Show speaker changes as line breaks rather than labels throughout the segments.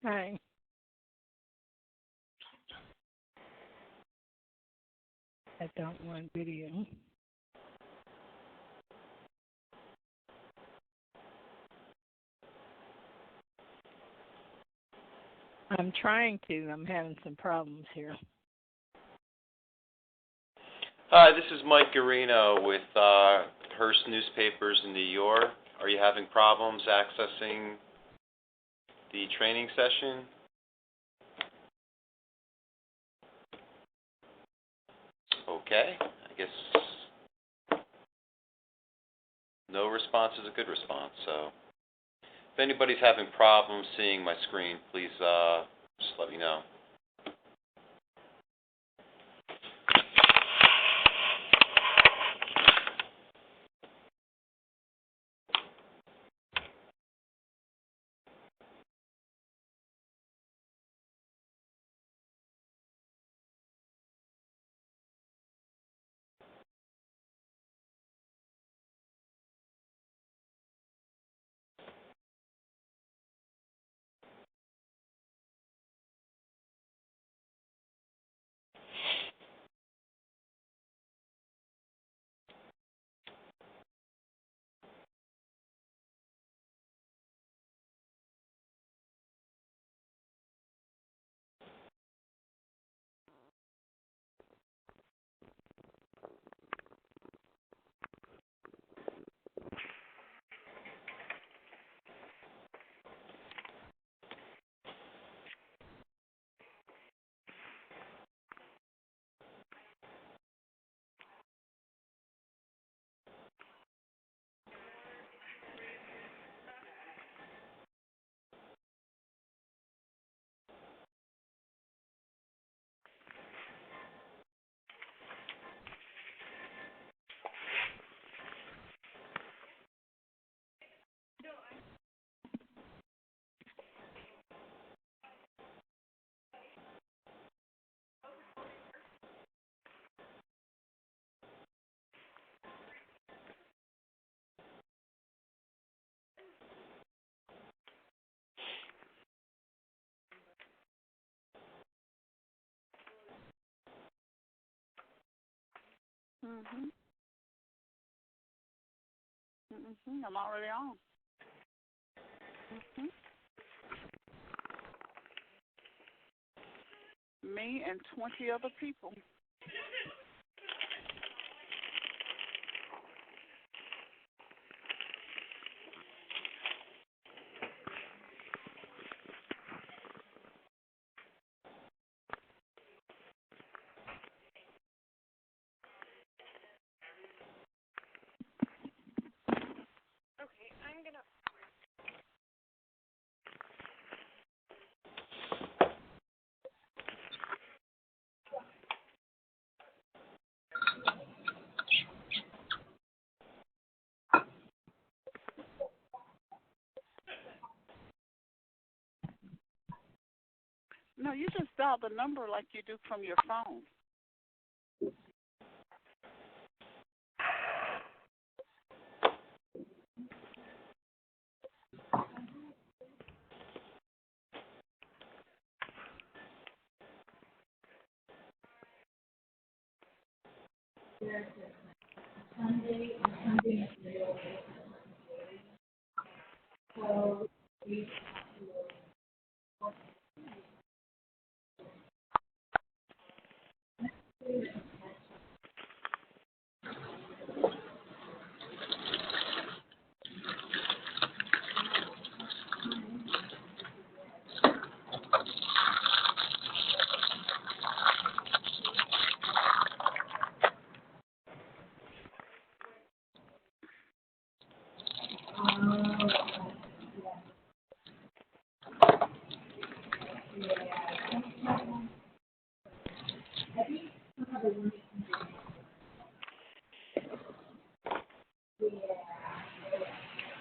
Hi. I don't want video. I'm trying to. I'm having some problems here.
Hi, this is Mike Garino with Hearst Newspapers in New York. Are you having problems accessing the training session? Okay, I guess no response is a good response. So if anybody's having problems seeing my screen, please just let me know.
I'm already on. Me and 20 other people. No, you just dial the number like you do from your phone.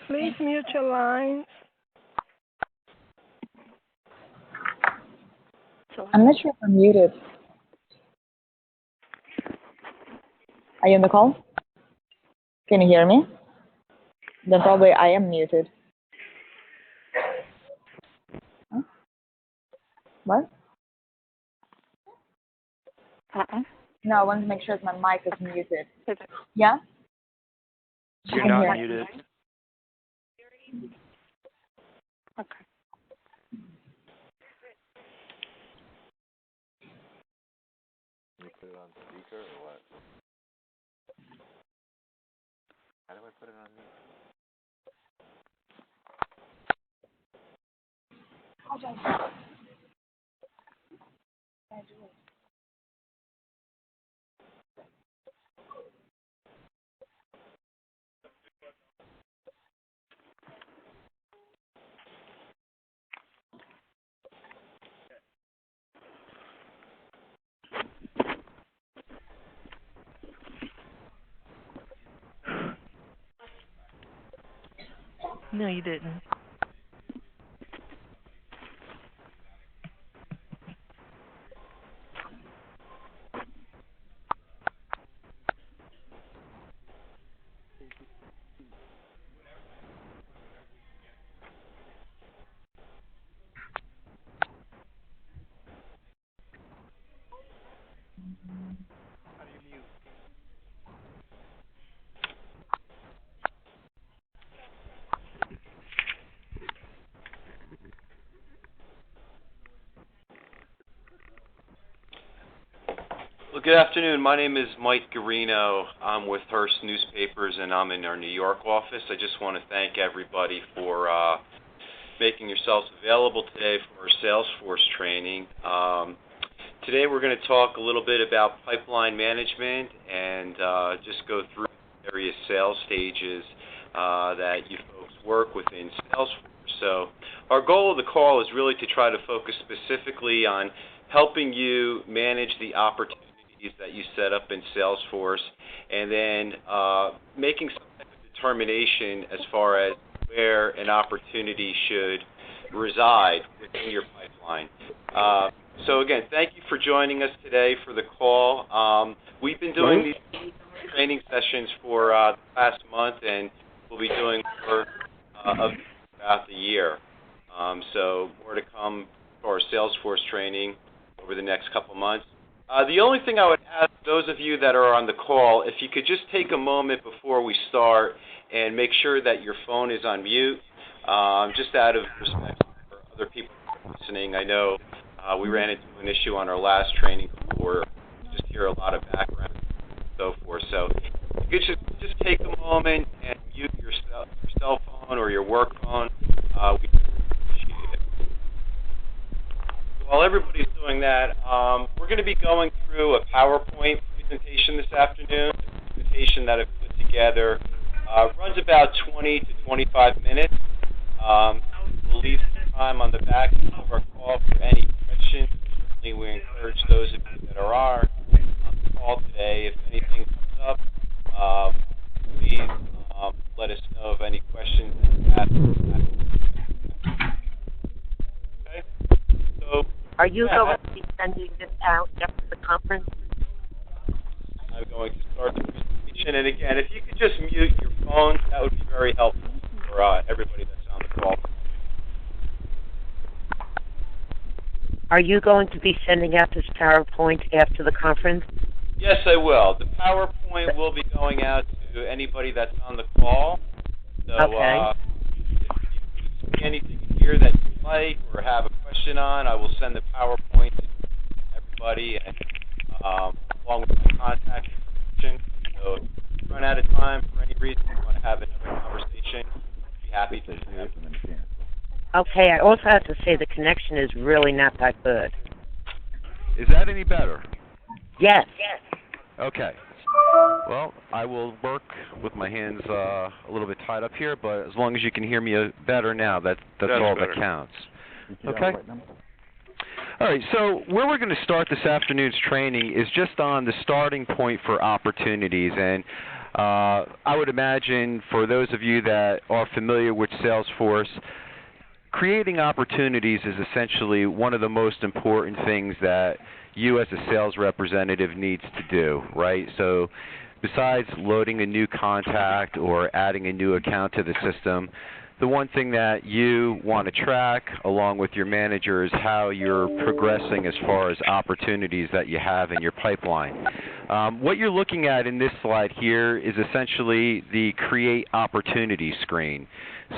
Please mute your lines.
I'm not sure if I'm muted. Are you on the call? Can you hear me? Then probably I am muted. What?
No, I wanted to make sure my mic is muted.
Is it?
Yeah?
You're
can
not
hear.
muted.
Okay.
You put it on speaker or what? How do I put it on mute?
No, you didn't.
Well, good afternoon. My name is Mike Garino. I'm with Hearst Newspapers, and I'm in our New York office. I just want to thank everybody for making yourselves available today for our Salesforce training. Today we're going to talk a little bit about pipeline management and just go through various sales stages that you folks work within Salesforce. So our goal of the call is really to try to focus specifically on helping you manage the opportunities that you set up in Salesforce, and then making some type of determination as far as where an opportunity should reside within your pipeline. So again, thank you for joining us today for the call. We've been doing these training sessions for the past month, and we'll be doing more throughout the year. So more to come for our Salesforce training over the next couple months. The only thing I would ask those of you that are on the call, if you could just take a moment before we start and make sure that your phone is on mute, just out of respect for other people listening. I know we ran into an issue on our last training where you just hear a lot of background and so forth. So if you could just take a moment and mute your cell phone or your work phone, we appreciate it. While everybody's doing that, we're going to be going through a PowerPoint presentation this afternoon. The presentation that I've put together runs about 20 to 25 minutes. We'll leave some time on the back end of our call for any questions. Certainly, we encourage those of you that are on the call today, if anything comes up, please let us know of any questions that you have. Okay? So,
are you going to be sending this out after the conference?
I'm going to start the presentation. And again, if you could just mute your phone, that would be very helpful for everybody that's on the call.
Are you going to be sending out this PowerPoint after the conference?
Yes, I will. The PowerPoint will be going out to anybody that's on the call. So
Okay.
if you see anything here that you like or have a question on, I will send the PowerPoint to everybody, and along with my contact information. So if you run out of time for any reason, you want to have another conversation, I'd be happy to do that.
Okay, I also have to say the connection is really not that good.
Is that any better?
Yes.
Okay. Well, I will work with my hands a little bit tied up here, but as long as you can hear me better now, that's all
better.
that counts. Okay? All right, so where we're going to start this afternoon's training is just on the starting point for opportunities. And I would imagine for those of you that are familiar with Salesforce, creating opportunities is essentially one of the most important things that you as a sales representative needs to do, right? So besides loading a new contact or adding a new account to the system, the one thing that you want to track along with your manager is how you're progressing as far as opportunities that you have in your pipeline. What you're looking at in this slide here is essentially the Create Opportunity screen.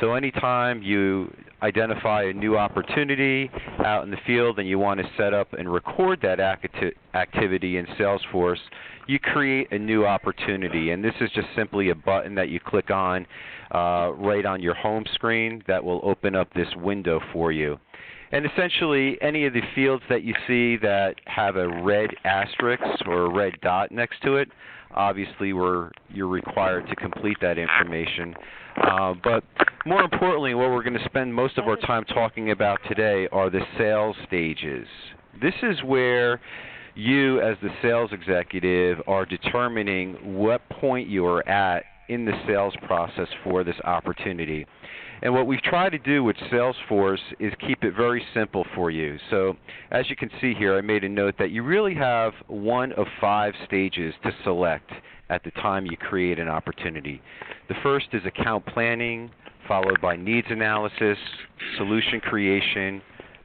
So anytime you identify a new opportunity out in the field and you want to set up and record that activity in Salesforce, you create a new opportunity. And this is just simply a button that you click on right on your home screen that will open up this window for you. And essentially, any of the fields that you see that have a red asterisk or a red dot next to it, obviously you're required to complete that information. But more importantly, what we're going to spend most of our time talking about today are the sales stages. This is where you, as the sales executive, are determining what point you are at in the sales process for this opportunity. And what we've tried to do with Salesforce is keep it very simple for you. So as you can see here, I made a note that you really have one of 5 stages to select at the time you create an opportunity. The first is account planning, followed by needs analysis, solution creation,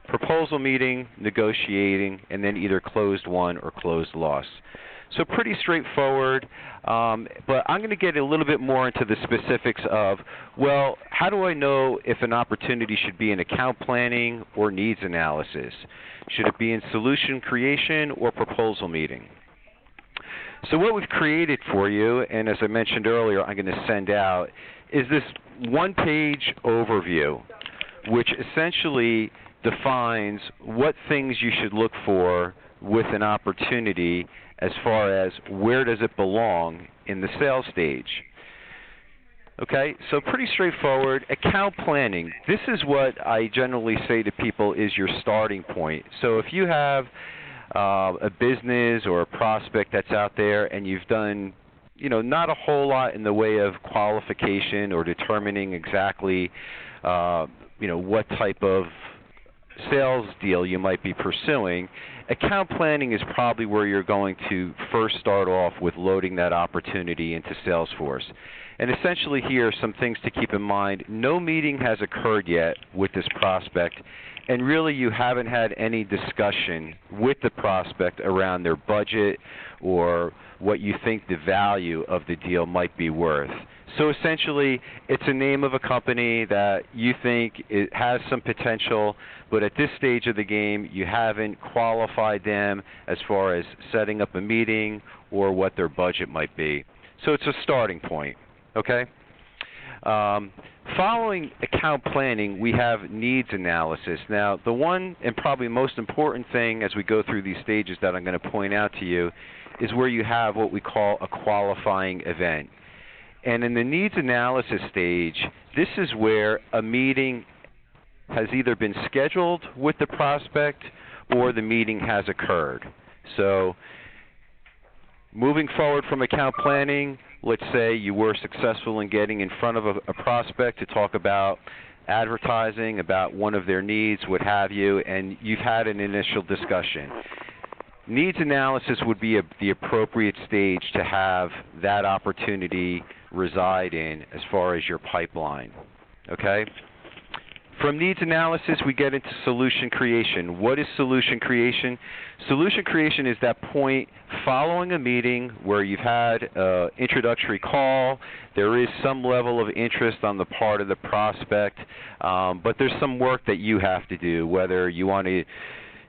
proposal meeting, negotiating, and then either closed won or closed loss. So pretty straightforward, but I'm going to get a little bit more into the specifics of, well, how do I know if an opportunity should be in account planning or needs analysis? Should it be in solution creation or proposal meeting? So what we've created for you, and as I mentioned earlier, I'm going to send out, is this one-page overview, which essentially defines what things you should look for with an opportunity as far as where does it belong in the sales stage. Okay, so pretty straightforward. Account planning. This is what I generally say to people is your starting point. So if you have a business or a prospect that's out there and you've done, not a whole lot in the way of qualification or determining exactly, what type of sales deal you might be pursuing, account planning is probably where you're going to first start off with loading that opportunity into Salesforce. And essentially here are some things to keep in mind. No meeting has occurred yet with this prospect, and really you haven't had any discussion with the prospect around their budget or what you think the value of the deal might be worth. So essentially, it's a name of a company that you think it has some potential, but at this stage of the game, you haven't qualified them as far as setting up a meeting or what their budget might be. So it's a starting point, okay? Following account planning, we have needs analysis. Now, the one and probably most important thing as we go through these stages that I'm going to point out to you is where you have what we call a qualifying event. And in the needs analysis stage, this is where a meeting has either been scheduled with the prospect or the meeting has occurred. So moving forward from account planning, let's say you were successful in getting in front of a prospect to talk about advertising, about one of their needs, what have you, and you've had an initial discussion. Needs analysis would be the appropriate stage to have that opportunity reside in as far as your pipeline, okay? From needs analysis, we get into solution creation. What is solution creation? Solution creation is that point following a meeting where you've had an introductory call, there is some level of interest on the part of the prospect, but there's some work that you have to do, whether you want to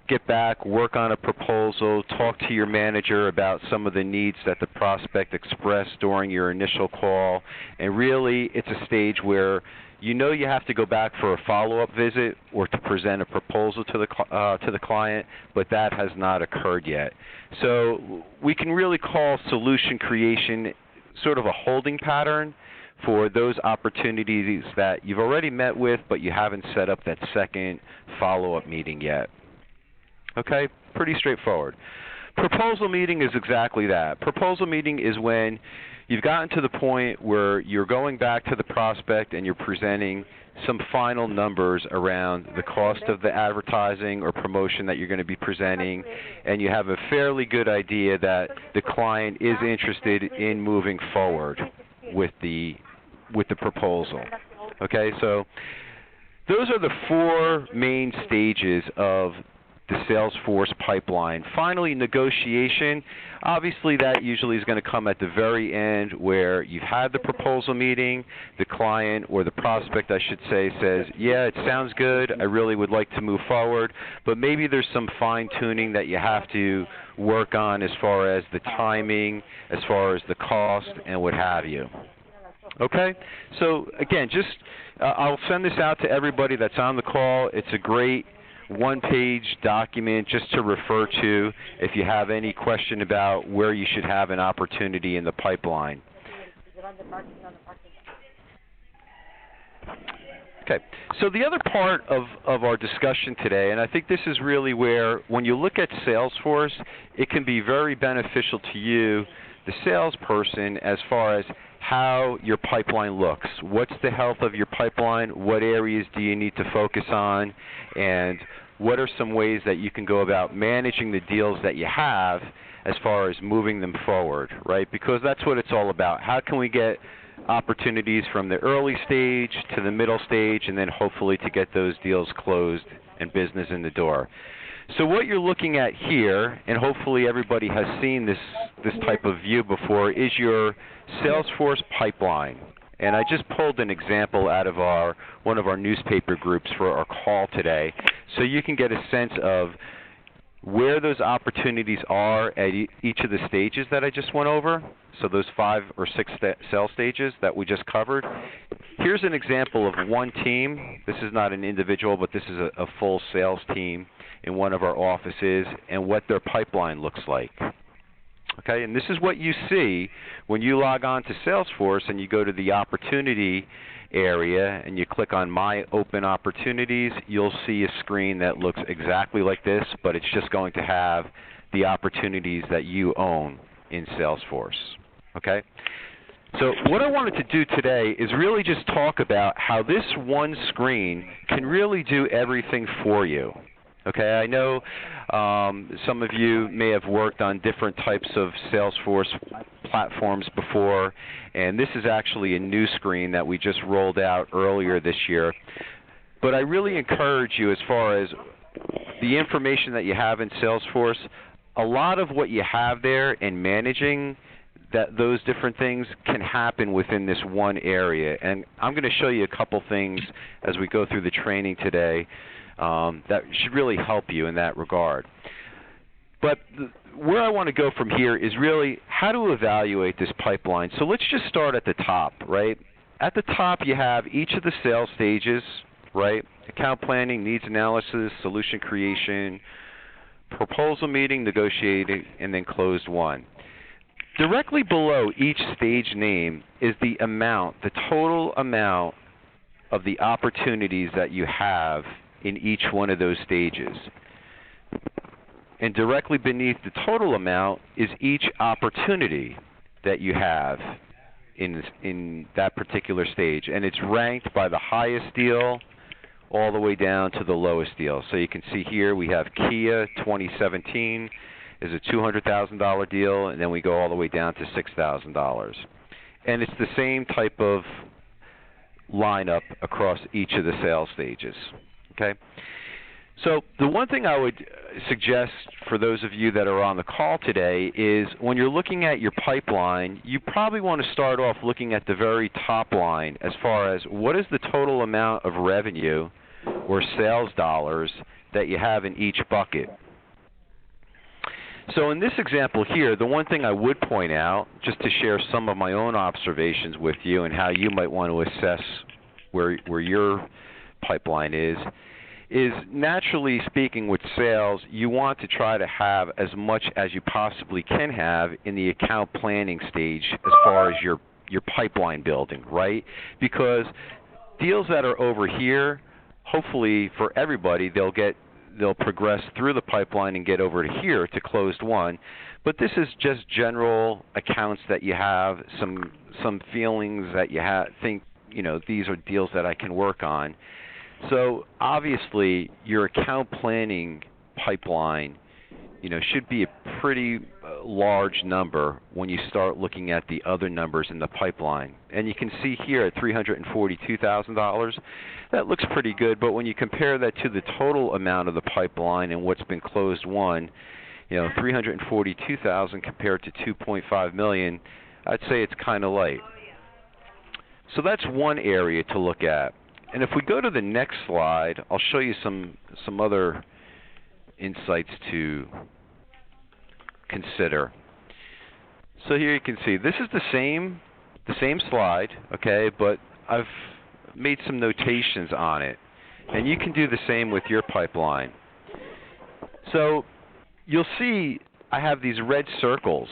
get back, work on a proposal, talk to your manager about some of the needs that the prospect expressed during your initial call, and really it's a stage where you have to go back for a follow-up visit or to present a proposal to the client, but that has not occurred yet. So we can really call solution creation sort of a holding pattern for those opportunities that you've already met with, but you haven't set up that second follow-up meeting yet. Okay, pretty straightforward. Proposal meeting is exactly that. Proposal meeting is when you've gotten to the point where you're going back to the prospect and you're presenting some final numbers around the cost of the advertising or promotion that you're going to be presenting, and you have a fairly good idea that the client is interested in moving forward with the proposal. Okay, so those are the four main stages of the Salesforce pipeline. Finally, negotiation. Obviously, that usually is going to come at the very end where you've had the proposal meeting, the client or the prospect, I should say, says, yeah, it sounds good, I really would like to move forward, but maybe there's some fine-tuning that you have to work on as far as the timing, as far as the cost, and what have you. Okay? So, again, just I'll send this out to everybody that's on the call. It's a great one-page document just to refer to if you have any question about where you should have an opportunity in the pipeline. Okay, so the other part of our discussion today, and I think this is really where when you look at Salesforce, it can be very beneficial to you, the salesperson, as far as how your pipeline looks. What's the health of your pipeline? What areas do you need to focus on? And what are some ways that you can go about managing the deals that you have as far as moving them forward, right? Because that's what it's all about. How can we get opportunities from the early stage to the middle stage and then hopefully to get those deals closed and business in the door? So what you're looking at here, and hopefully everybody has seen this type of view before, is your Salesforce pipeline. And I just pulled an example out of one of our newspaper groups for our call today, so you can get a sense of where those opportunities are at each of the stages that I just went over, so those 5 or 6 sales stages that we just covered. Here's an example of one team. This is not an individual, but this is a full sales team in one of our offices and what their pipeline looks like. Okay, and this is what you see when you log on to Salesforce and you go to the opportunity area and you click on My Open Opportunities. You'll see a screen that looks exactly like this, but it's just going to have the opportunities that you own in Salesforce. Okay? So what I wanted to do today is really just talk about how this one screen can really do everything for you. Okay, I know some of you may have worked on different types of Salesforce platforms before, and this is actually a new screen that we just rolled out earlier this year. But I really encourage you, as far as the information that you have in Salesforce, a lot of what you have there in managing those different things can happen within this one area. And I'm going to show you a couple things as we go through the training today that should really help you in that regard. But where I want to go from here is really how to evaluate this pipeline. So let's just start at the top, right? At the top you have each of the sales stages, right? Account planning, needs analysis, solution creation, proposal meeting, negotiating, and then closed won. Directly below each stage name is the amount, the total amount of the opportunities that you have in each one of those stages. And directly beneath the total amount is each opportunity that you have in that particular stage. And it's ranked by the highest deal all the way down to the lowest deal. So you can see here we have Kia 2017 is a $200,000 deal, and then we go all the way down to $6,000. And it's the same type of lineup across each of the sales stages. Okay, so the one thing I would suggest for those of you that are on the call today is when you're looking at your pipeline, you probably want to start off looking at the very top line as far as what is the total amount of revenue or sales dollars that you have in each bucket. So in this example here, the one thing I would point out, just to share some of my own observations with you and how you might want to assess where your pipeline is naturally speaking with sales, you want to try to have as much as you possibly can have in the account planning stage as far as your pipeline building, right? Because deals that are over here, hopefully for everybody, they'll progress through the pipeline and get over to here to closed won. But this is just general accounts that you have, some feelings that you think, these are deals that I can work on. So obviously your account planning pipeline, should be a pretty large number when you start looking at the other numbers in the pipeline. And you can see here at $342,000, that looks pretty good, but when you compare that to the total amount of the pipeline and what's been closed won, you know, $342,000 compared to $2.5 million, I'd say it's kind of light. So that's one area to look at. And if we go to the next slide, I'll show you some other insights to consider. So here you can see this is the same slide, okay, but I've made some notations on it. And you can do the same with your pipeline. So you'll see I have these red circles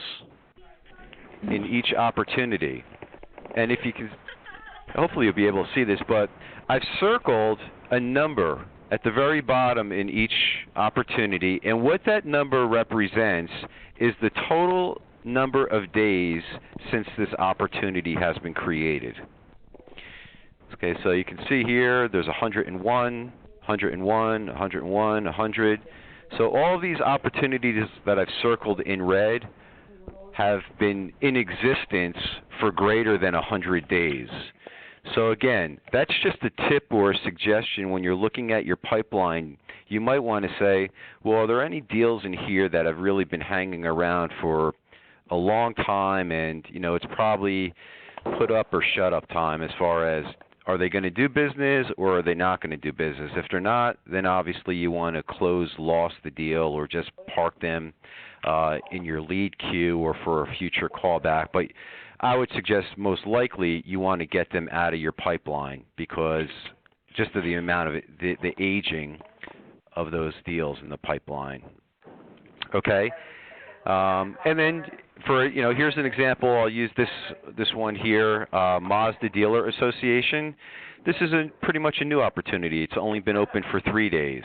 in each opportunity. And if you can, hopefully you'll be able to see this, but I've circled a number at the very bottom in each opportunity, and what that number represents is the total number of days since this opportunity has been created. Okay, so you can see here there's 101, 101, 101, 100. So all of these opportunities that I've circled in red have been in existence for greater than 100 days. So again, that's just a tip or a suggestion when you're looking at your pipeline. You might want to say, well, are there any deals in here that have really been hanging around for a long time and, you know, it's probably put up or shut up time as far as are they going to do business or are they not going to do business? If they're not, then obviously you want to lost the deal or just park them in your lead queue or for a future callback. But I would suggest most likely you want to get them out of your pipeline because just of the amount of it, the aging of those deals in the pipeline. Okay, and then for here's an example. I'll use this one here, Mazda Dealer Association. This is pretty much a new opportunity. It's only been open for 3 days.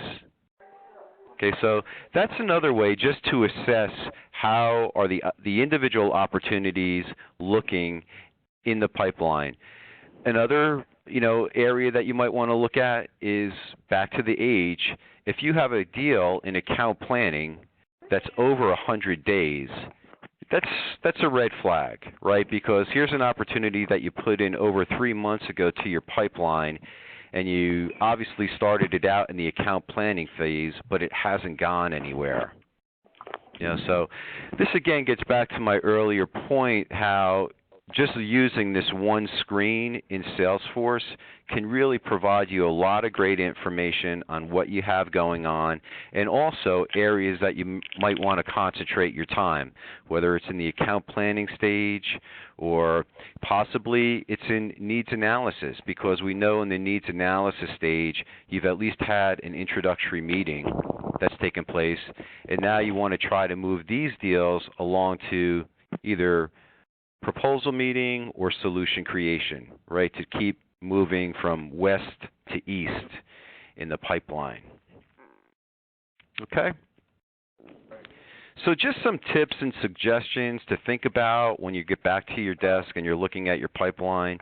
Okay, so that's another way just to assess how are the individual opportunities looking in the pipeline. Another area that you might want to look at is back to the age. If you have a deal in account planning that's over 100 days, that's a red flag, right? Because here's an opportunity that you put in over 3 months ago to your pipeline, and you obviously started it out in the account planning phase, but it hasn't gone anywhere. So this again gets back to my earlier point, how just using this one screen in Salesforce can really provide you a lot of great information on what you have going on and also areas that you might want to concentrate your time, whether it's in the account planning stage or possibly it's in needs analysis, because we know in the needs analysis stage you've at least had an introductory meeting that's taken place, and now you want to try to move these deals along to either proposal meeting or solution creation, right, to keep moving from west to east in the pipeline. Okay? So just some tips and suggestions to think about when you get back to your desk and you're looking at your pipeline.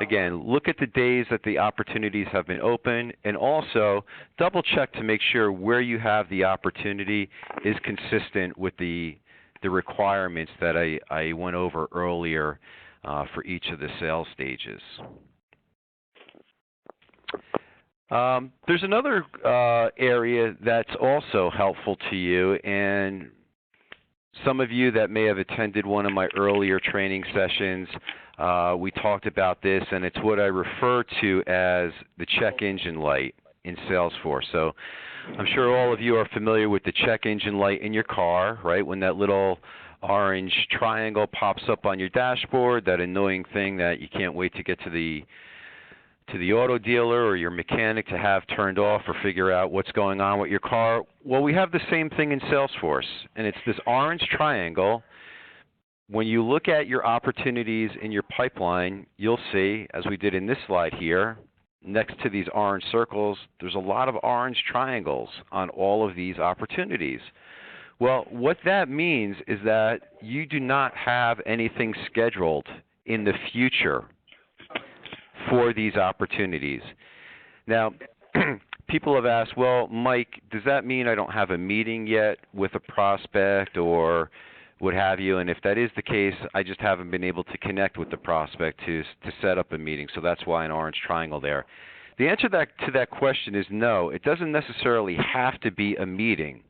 Again, look at the days that the opportunities have been open, and also double check to make sure where you have the opportunity is consistent with the requirements that I went over earlier for each of the sales stages. There's another area that's also helpful to you, and some of you that may have attended one of my earlier training sessions, we talked about this, and it's what I refer to as the check engine light in Salesforce. So I'm sure all of you are familiar with the check engine light in your car, right? When that little orange triangle pops up on your dashboard, that annoying thing that you can't wait to get to the auto dealer or your mechanic to have turned off or figure out what's going on with your car. Well, we have the same thing in Salesforce, and it's this orange triangle. When you look at your opportunities in your pipeline, you'll see, as we did in this slide here, next to these orange circles, there's a lot of orange triangles on all of these opportunities. Well, what that means is that you do not have anything scheduled in the future for these opportunities. Now, people have asked, well, Mike, does that mean I don't have a meeting yet with a prospect, or what have you. And if that is the case, I just haven't been able to connect with the prospect to set up a meeting. So that's why an orange triangle there. The answer to that question is no. It doesn't necessarily have to be a meeting.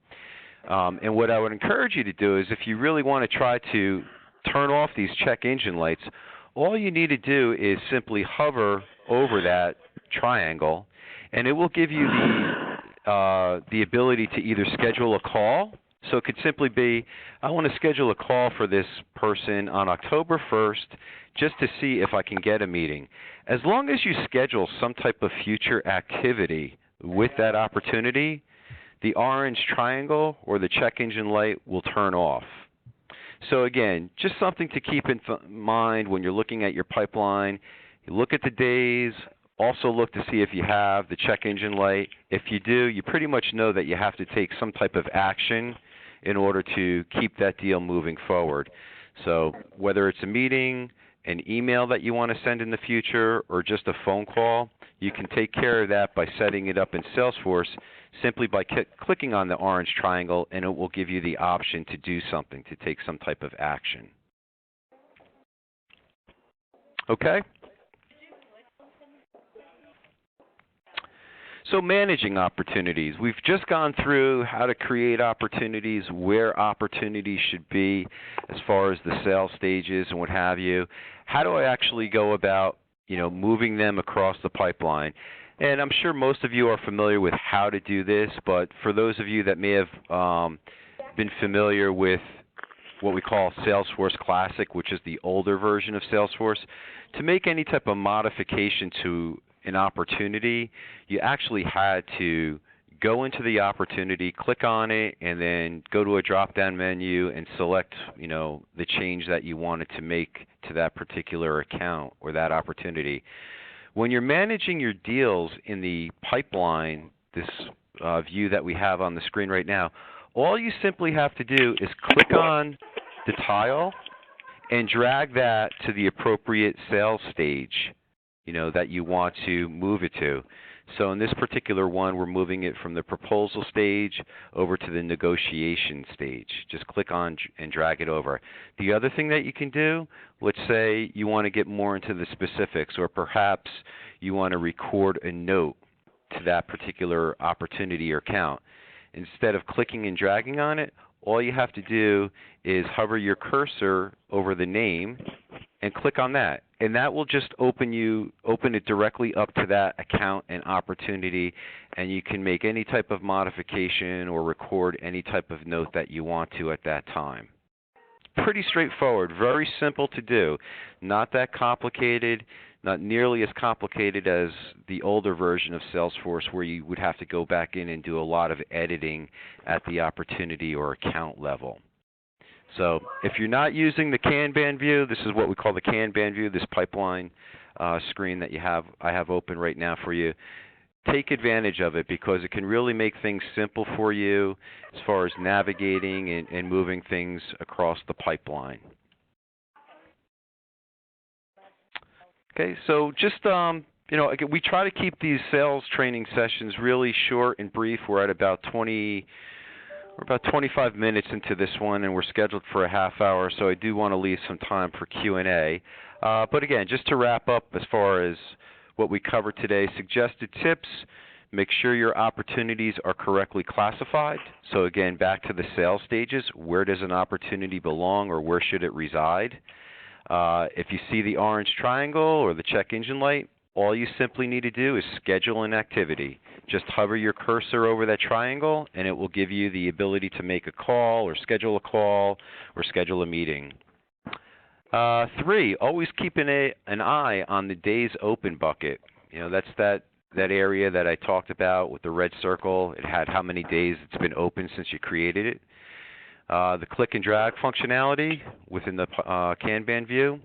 And what I would encourage you to do is if you really want to try to turn off these check engine lights, all you need to do is simply hover over that triangle, and it will give you the ability to either schedule a call. So it could simply be, I want to schedule a call for this person on October 1st just to see if I can get a meeting. As long as you schedule some type of future activity with that opportunity, the orange triangle or the check engine light will turn off. So again, just something to keep in mind when you're looking at your pipeline. You look at the days, also look to see if you have the check engine light. If you do, you pretty much know that you have to take some type of action in order to keep that deal moving forward. So whether it's a meeting, an email that you want to send in the future, or just a phone call, you can take care of that by setting it up in Salesforce simply by clicking on the orange triangle, and it will give you the option to do something, to take some type of action. Okay? So managing opportunities. We've just gone through how to create opportunities, where opportunities should be as far as the sales stages and what have you. How do I actually go about, moving them across the pipeline? And I'm sure most of you are familiar with how to do this, but for those of you that may have been familiar with what we call Salesforce Classic, which is the older version of Salesforce, to make any type of modification to an opportunity, you actually had to go into the opportunity, click on it, and then go to a drop-down menu and select, the change that you wanted to make to that particular account or that opportunity. When you're managing your deals in the pipeline, this view that we have on the screen right now, all you simply have to do is click on the tile and drag that to the appropriate sales stage, that you want to move it to. So in this particular one, we're moving it from the proposal stage over to the negotiation stage. Just click on and drag it over. The other thing that you can do, let's say you want to get more into the specifics, or perhaps you want to record a note to that particular opportunity or account. Instead of clicking and dragging on it, all you have to do is hover your cursor over the name and click on that. And that will just open it directly up to that account and opportunity, and you can make any type of modification or record any type of note that you want to at that time. Pretty straightforward, very simple to do. Not that complicated, not nearly as complicated as the older version of Salesforce where you would have to go back in and do a lot of editing at the opportunity or account level. So if you're not using the Kanban view, this is what we call the Kanban view, this pipeline screen that I have open right now for you. Take advantage of it because it can really make things simple for you as far as navigating and moving things across the pipeline. Okay, so just, again, we try to keep these sales training sessions really short and brief. We're at about 25 minutes into this one, and we're scheduled for a half hour, so I do want to leave some time for Q&A. But again, just to wrap up as far as what we covered today, suggested tips, make sure your opportunities are correctly classified. So again, back to the sales stages, where does an opportunity belong or where should it reside? If you see the orange triangle or the check engine light, all you simply need to do is schedule an activity. Just hover your cursor over that triangle, and it will give you the ability to make a call or schedule a meeting. 3, always keep an eye on the days open bucket. That's that area that I talked about with the red circle. It had how many days it's been open since you created it. The click and drag functionality within the Kanban view.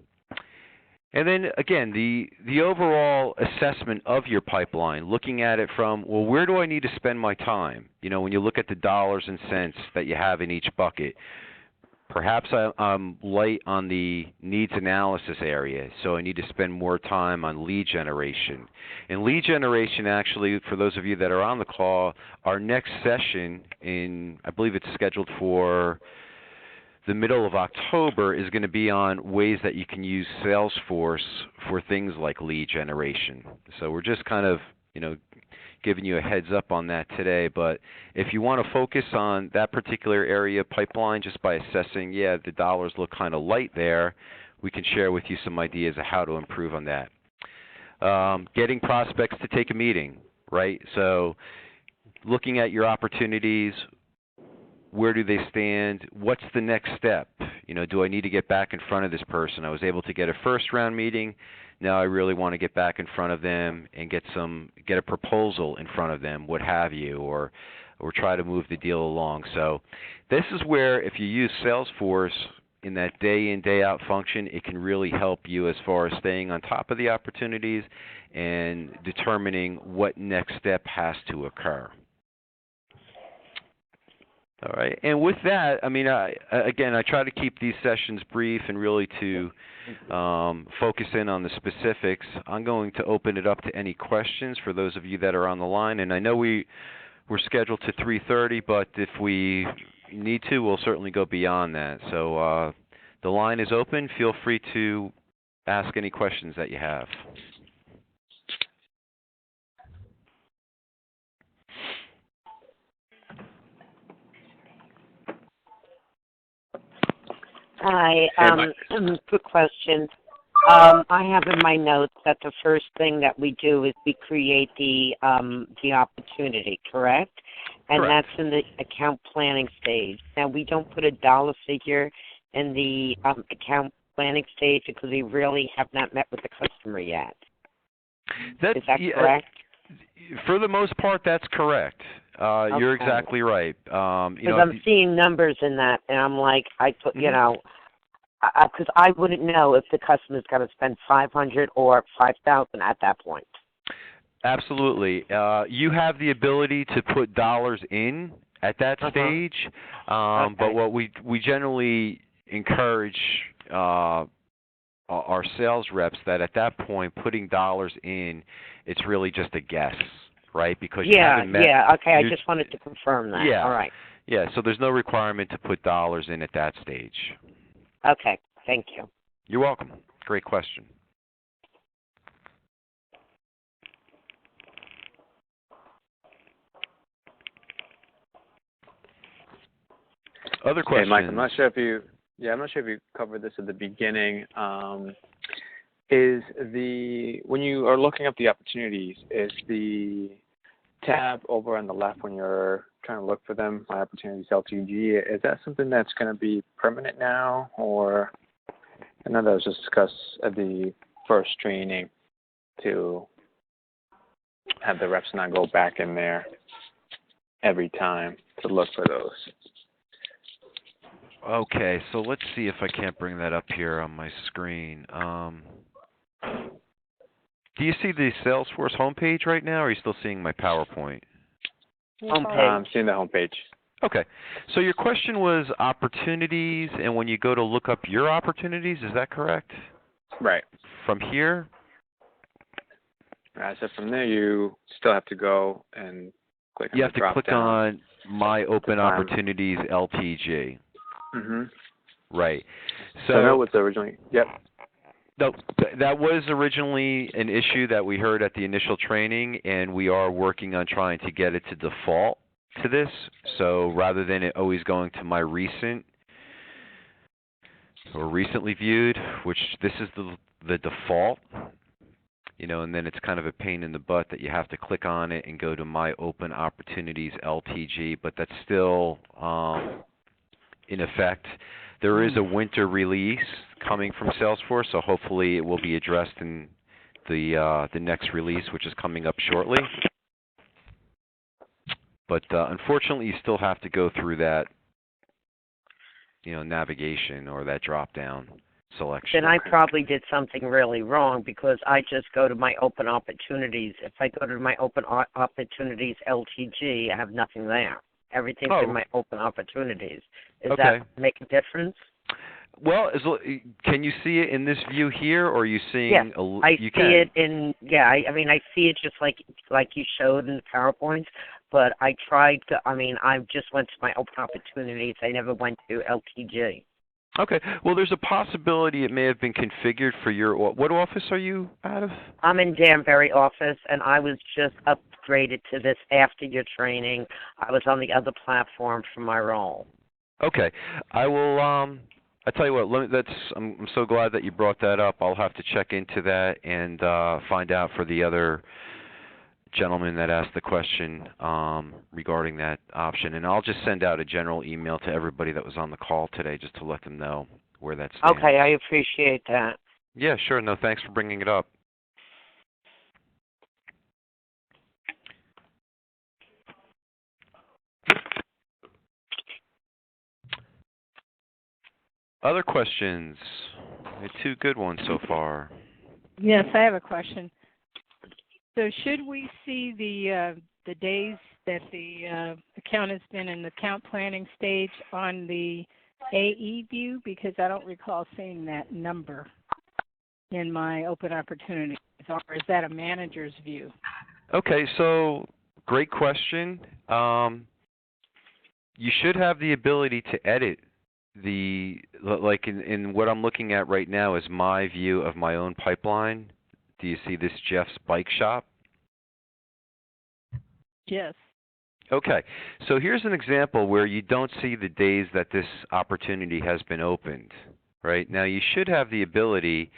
And then, again, the overall assessment of your pipeline, looking at it from, well, where do I need to spend my time? When you look at the dollars and cents that you have in each bucket, perhaps I'm light on the needs analysis area, so I need to spend more time on lead generation. And lead generation, actually, for those of you that are on the call, our next session I believe it's scheduled for the middle of October is going to be on ways that you can use Salesforce for things like lead generation. So we're just kind of, giving you a heads up on that today. But if you want to focus on that particular area pipeline just by assessing, the dollars look kind of light there, we can share with you some ideas of how to improve on that. Getting prospects to take a meeting, right? So looking at your opportunities, where do they stand? What's the next step? Do I need to get back in front of this person? I was able to get a first-round meeting. Now I really want to get back in front of them and get a proposal in front of them, what have you, or try to move the deal along. So this is where if you use Salesforce in that day-in, day-out function, it can really help you as far as staying on top of the opportunities and determining what next step has to occur. All right, and with that, I try to keep these sessions brief and really to focus in on the specifics. I'm going to open it up to any questions for those of you that are on the line, and I know we're scheduled to 3:30, but if we need to, we'll certainly go beyond that. So the line is open. Feel free to ask any questions that you have.
Hi. Quick question. I have in my notes that the first thing that we do is we create the opportunity, correct? And
Correct.
That's in the account planning stage. Now, we don't put a dollar figure in the account planning stage because we really have not met with the customer yet. Is that correct?
For the most part, that's correct.
Okay.
You're exactly right.
Because I'm seeing numbers in that, and I'm like, because I wouldn't know if the customer's going to spend $500 or $5,000 at that point.
Absolutely. You have the ability to put dollars in at that stage, but what we generally encourage our sales reps that at that point, putting dollars in, it's really just a guess, right? Because you haven't met.
Yeah, okay. I just wanted to confirm that.
Yeah.
All right.
Yeah, so there's no requirement to put dollars in at that stage.
Okay. Thank you.
You're welcome. Great question. Other questions?
Hey, Mike, I'm not sure if you covered this at the beginning. When you are looking up the opportunities, is the tab over on the left when you're trying to look for them, My Opportunities LTG, is that something that's going to be permanent now? Or I know that was just discussed at the first training to have the reps not go back in there every time to look for those.
Okay, so let's see if I can't bring that up here on my screen. Do you see the Salesforce homepage right now, or are you still seeing my PowerPoint?
I'm seeing the homepage.
Okay, so your question was opportunities, and when you go to look up your opportunities, is that correct?
Right.
From here?
So from there, you still have to go and click on
You have to click on My Open Opportunities LTG.
Mm-hmm.
Right.
So that was originally, yep.
No, that was originally an issue that we heard at the initial training, and we are working on trying to get it to default to this. So rather than it always going to my recent or recently viewed, which this is the default, and then it's kind of a pain in the butt that you have to click on it and go to My Open Opportunities LTG, but that's still in effect. There is a winter release coming from Salesforce, so hopefully it will be addressed in the next release, which is coming up shortly. But unfortunately, you still have to go through that, navigation or that drop-down selection.
Then I probably did something really wrong because I just go to My Open Opportunities. If I go to My Open Opportunities LTG, I have nothing there. Everything's in My Open Opportunities. Does that make a difference?
Well, can you see it in this view here, or are you seeing?
Yeah, I see it in. Yeah, I see it just like you showed in the PowerPoint. But I tried to. I just went to My Open Opportunities. I never went to LTG.
Okay. Well, there's a possibility it may have been configured for your. What office are you out of?
I'm in Danbury office, and I was just upgraded to this after your training. I was on the other platform for my role.
Okay. I will. I tell you what. I'm so glad that you brought that up. I'll have to check into that and find out for the other gentleman that asked the question regarding that option, and I'll just send out a general email to everybody that was on the call today just to let them know where that stands.
Okay, I appreciate that.
Yeah, sure. No, thanks for bringing it up. Other questions? We had two good ones so far.
Yes, I have a question. So should we see the days that the account has been in the account planning stage on the AE view? Because I don't recall seeing that number in my open opportunities, or is that a manager's view?
Okay, so great question. You should have the ability to edit like in what I'm looking at right now is my view of my own pipeline. Do you see this Jeff's Bike Shop?
Yes.
Okay, so here's an example where you don't see the days that this opportunity has been opened. Right now, you should have the ability,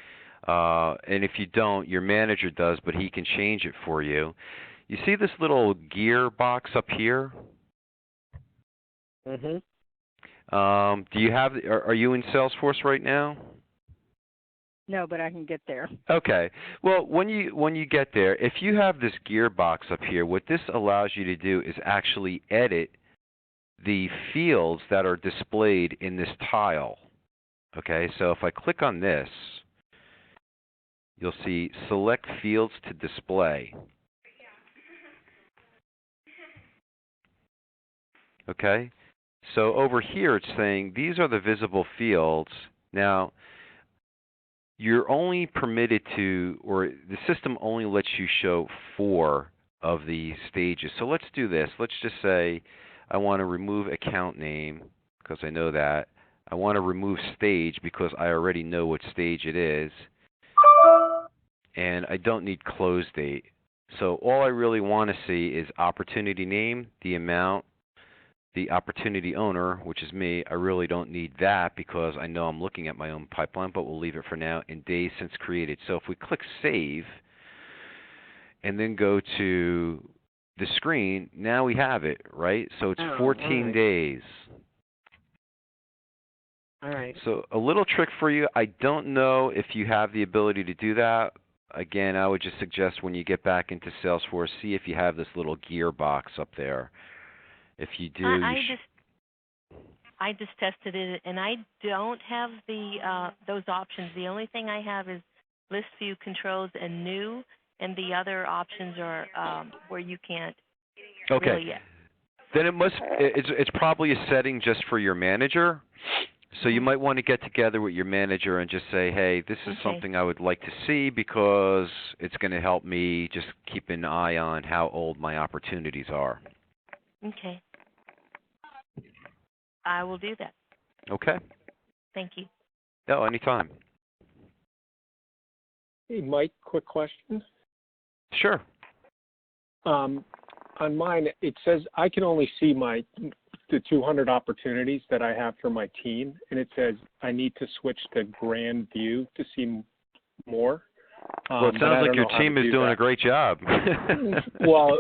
and if you don't, your manager does, but he can change it for you. You see this little gear box up here?
Mhm.
Do you have? Are you in Salesforce right now?
No, but I can get there.
Okay. Well, when you get there, if you have this gearbox up here, what this allows you to do is actually edit the fields that are displayed in this tile. Okay, so if I click on this, you'll see select fields to display. Okay, so over here it's saying these are the visible fields. Now, you're only permitted to, or the system only lets you show 4 of the stages. So let's do this. Let's just say I want to remove account name because I know that. I want to remove stage because I already know what stage it is. And I don't need close date. So all I really want to see is opportunity name, the amount, the opportunity owner, which is me. I really don't need that because I know I'm looking at my own pipeline, but we'll leave it for now, in days since created. So if we click Save and then go to the screen, now we have it, right? So it's 14 days.
All right.
So a little trick for you. I don't know if you have the ability to do that. Again, I would just suggest when you get back into Salesforce, see if you have this little gear box up there. If you do,
I just tested it, and I don't have those options. The only thing I have is list view controls and new, and the other options are where you can't.
Okay.
Really yet.
Then it's probably a setting just for your manager. So you might want to get together with your manager and just say, hey, this is something I would like to see because it's going to help me just keep an eye on how old my opportunities are.
Okay. I will do that.
Okay.
Thank you.
No, anytime.
Hey, Mike, quick question.
Sure.
On mine, it says I can only see the 200 opportunities that I have for my team, and it says I need to switch to Grand View to see more.
Well, it sounds like your team is doing a great job.
well,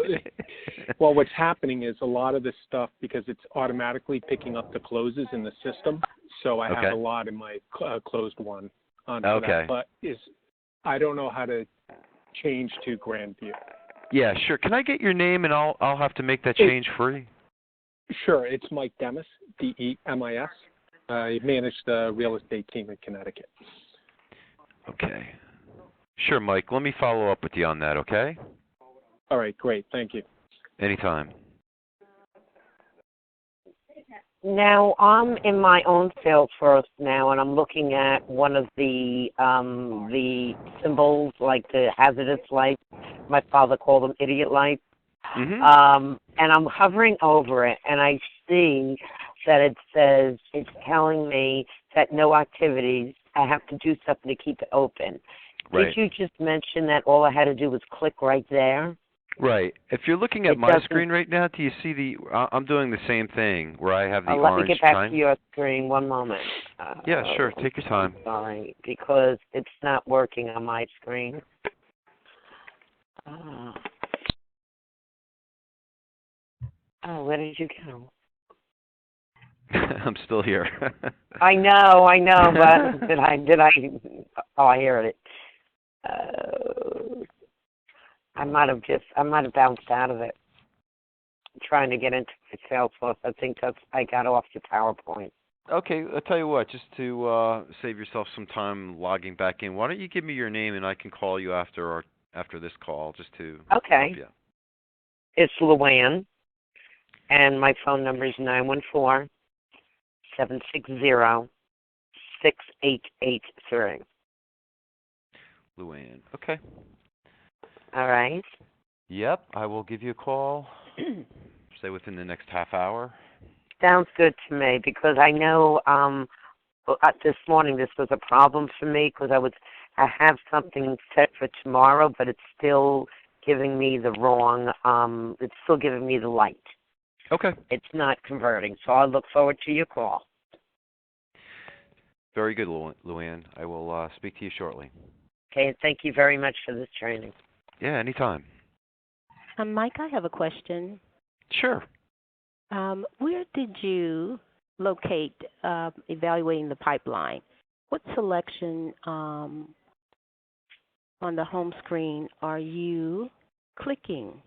what's happening is a lot of this stuff, because it's automatically picking up the closes in the system, so I have a lot in my closed one on that. But I don't know how to change to Grand View.
Yeah, sure. Can I get your name, and I'll have to make that change for you?
Sure. It's Mike Demis, D-E-M-I-S. I manage the real estate team in Connecticut.
Okay. Sure, Mike. Let me follow up with you on that, okay?
All right, great. Thank you.
Anytime.
Now, I'm in my own Salesforce now, and I'm looking at one of the symbols, like the hazardous light. My father called them idiot lights. Mm-hmm. And I'm hovering over it, and I see that it says, it's telling me set no activities. I have to do something to keep it open.
Right.
Did you just mention that all I had to do was click right there?
Right. If you're looking at my screen right now, do you see the? I'm doing the same thing where I have the
let
orange
me get back
triangle.
to your screen. One moment.
Yeah, sure. Take your time.
Sorry, because it's not working on my screen. Where did you go?
I'm still here.
I know, but did I? Oh, I hear it. I might have bounced out of it. I'm trying to get into my Salesforce. I think I got off the PowerPoint.
Okay, I'll tell you what. Just to save yourself some time logging back in, why don't you give me your name and I can call you after this call just to help you.
It's Luann, and my phone number is 914-760-6883.
Luann. Okay.
All right.
Yep, I will give you a call, say within the next half hour.
Sounds good to me because I know this morning this was a problem for me because I have something set for tomorrow, but it's still giving me the wrong, it's still giving me the light.
Okay.
It's not converting, so I look forward to your call.
Very good, Luann. I will speak to you shortly.
Okay, and thank you very much for this training.
Yeah, anytime.
Mike, I have a question.
Sure.
Where did you locate evaluating the pipeline? What selection on the home screen are you clicking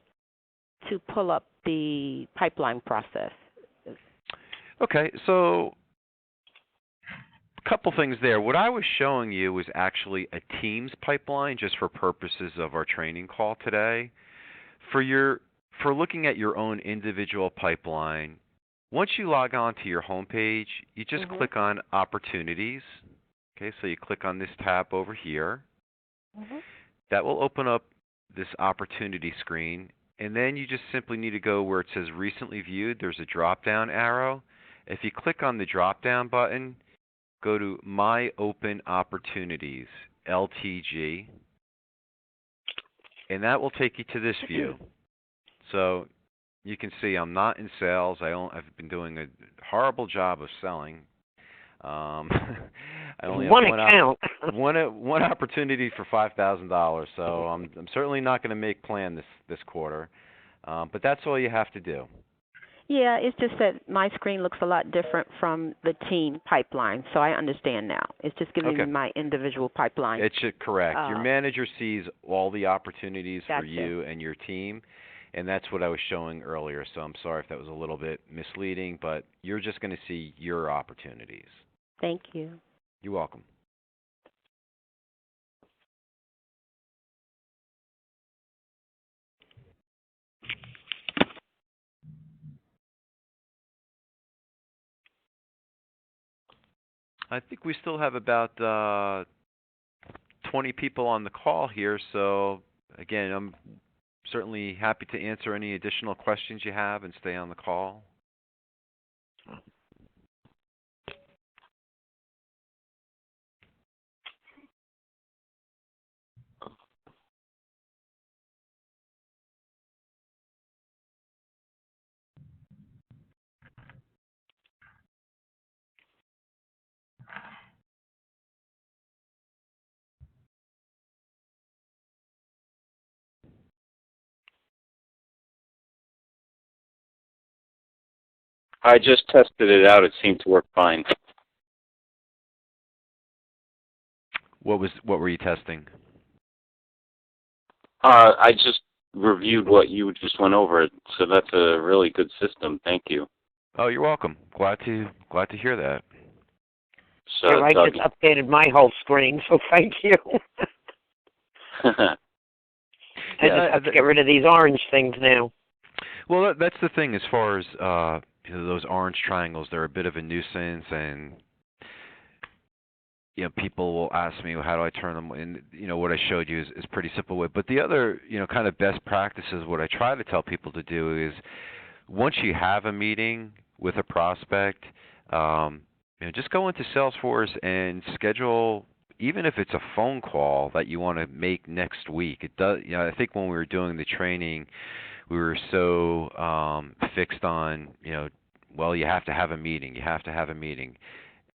to pull up the pipeline process?
Okay, so a couple things there. What I was showing you was actually a Teams pipeline just for purposes of our training call today. For looking at your own individual pipeline, once you log on to your home page, you just click on Opportunities. Okay, so you click on this tab over here. That will open up this opportunity screen, and then you just simply need to go where it says Recently Viewed. There's a drop-down arrow. If you click on the drop-down button, go to My Open Opportunities, LTG, and that will take you to this view. So you can see I'm not in sales. I've been doing a horrible job of selling. I only have one opportunity for $5,000. So I'm certainly not going to make plan this quarter. But that's all you have to do.
Yeah, it's just that my screen looks a lot different from the team pipeline, so I understand now. It's just giving me my individual pipeline.
It should correct. Your manager sees all the opportunities for you and your team, and that's what I was showing earlier. So I'm sorry if that was a little bit misleading, but you're just going to see your opportunities.
Thank you.
You're welcome. I think we still have about 20 people on the call here, so again, I'm certainly happy to answer any additional questions you have and stay on the call.
I just tested it out. It seemed to work fine.
What were you testing?
I just reviewed what you just went over, so that's a really good system. Thank you.
Oh, you're welcome. Glad to hear that.
So
I just updated my whole screen, so thank you. I just have to get rid of these orange things now.
Well, that's the thing as far as those orange triangles. They're a bit of a nuisance, and people will ask me, well, how do I turn them? And what I showed you is pretty simple way. But the other kind of best practices, what I try to tell people to do is once you have a meeting with a prospect, just go into Salesforce and schedule, even if it's a phone call that you want to make next week. It does. I think when we were doing the training, we were so fixed on, well, you have to have a meeting. You have to have a meeting.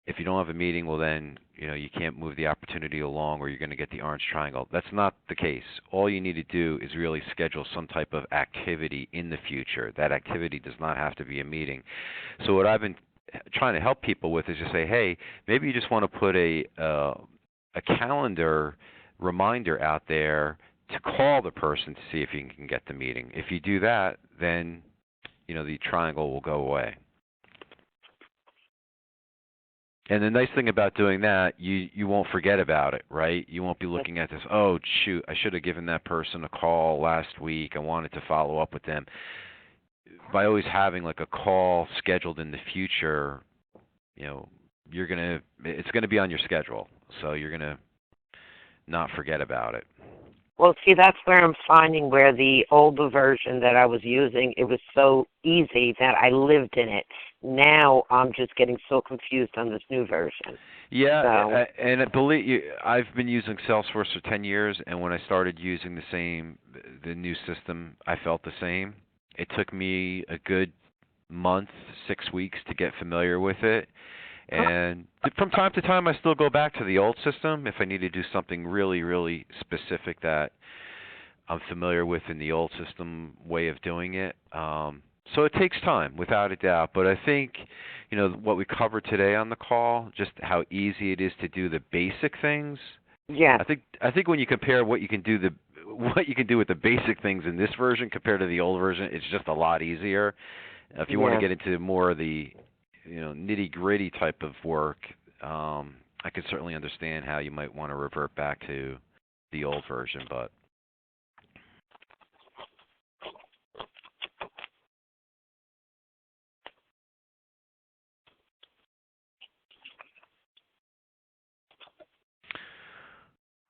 If you don't have a meeting, well then, you can't move the opportunity along, or you're going to get the orange triangle. That's not the case. All you need to do is really schedule some type of activity in the future. That activity does not have to be a meeting. So what I've been trying to help people with is just say, hey, maybe you just want to put a calendar reminder out there to call the person to see if you can get the meeting. If you do that, then the triangle will go away. And the nice thing about doing that, you won't forget about it, right? You won't be looking at this, oh, shoot, I should have given that person a call last week. I wanted to follow up with them. By always having like a call scheduled in the future, it's going to be on your schedule. So you're going to not forget about it.
Well, see, that's where I'm finding where the older version that I was using, it was so easy that I lived in it. Now I'm just getting so confused on this new version.
Yeah, and believe you, I've been using Salesforce for 10 years, and when I started using the new system, I felt the same. It took me a good month, 6 weeks to get familiar with it. And from time to time, I still go back to the old system if I need to do something really, really specific that I'm familiar with in the old system way of doing it. So it takes time, without a doubt. But I think, what we covered today on the call, just how easy it is to do the basic things.
Yeah.
I think when you compare what you can do with the basic things in this version compared to the old version, it's just a lot easier. If you want to get into more of the nitty-gritty type of work, I could certainly understand how you might want to revert back to the old version, but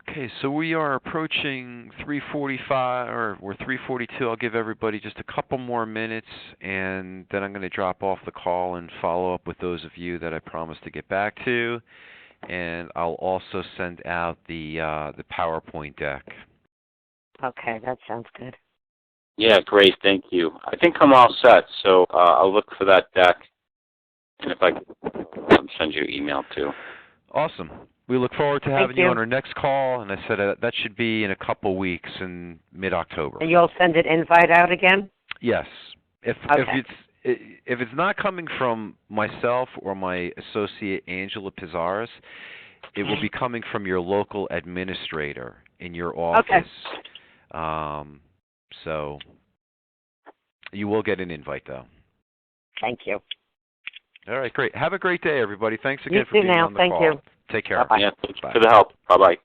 okay, so we are approaching 3:45, or we're 3:42. I'll give everybody just a couple more minutes, and then I'm going to drop off the call and follow up with those of you that I promised to get back to, and I'll also send out the PowerPoint deck.
Okay, that sounds good.
Yeah, great. Thank you. I think I'm all set, so I'll look for that deck, and if I can send you an email too.
Awesome. We look forward to having you on our next call, and I said that should be in a couple weeks in mid-October.
And you'll send an invite out again?
Yes. If it's not coming from myself or my associate Angela Pizarros, it will be coming from your local administrator in your office. Okay. So you will get an invite, though.
Thank you.
All right, great. Have a great day, everybody. Thanks again for being on the call.
Thank you.
Take care.
Bye-bye.
Yeah, thanks for the help. Bye-bye.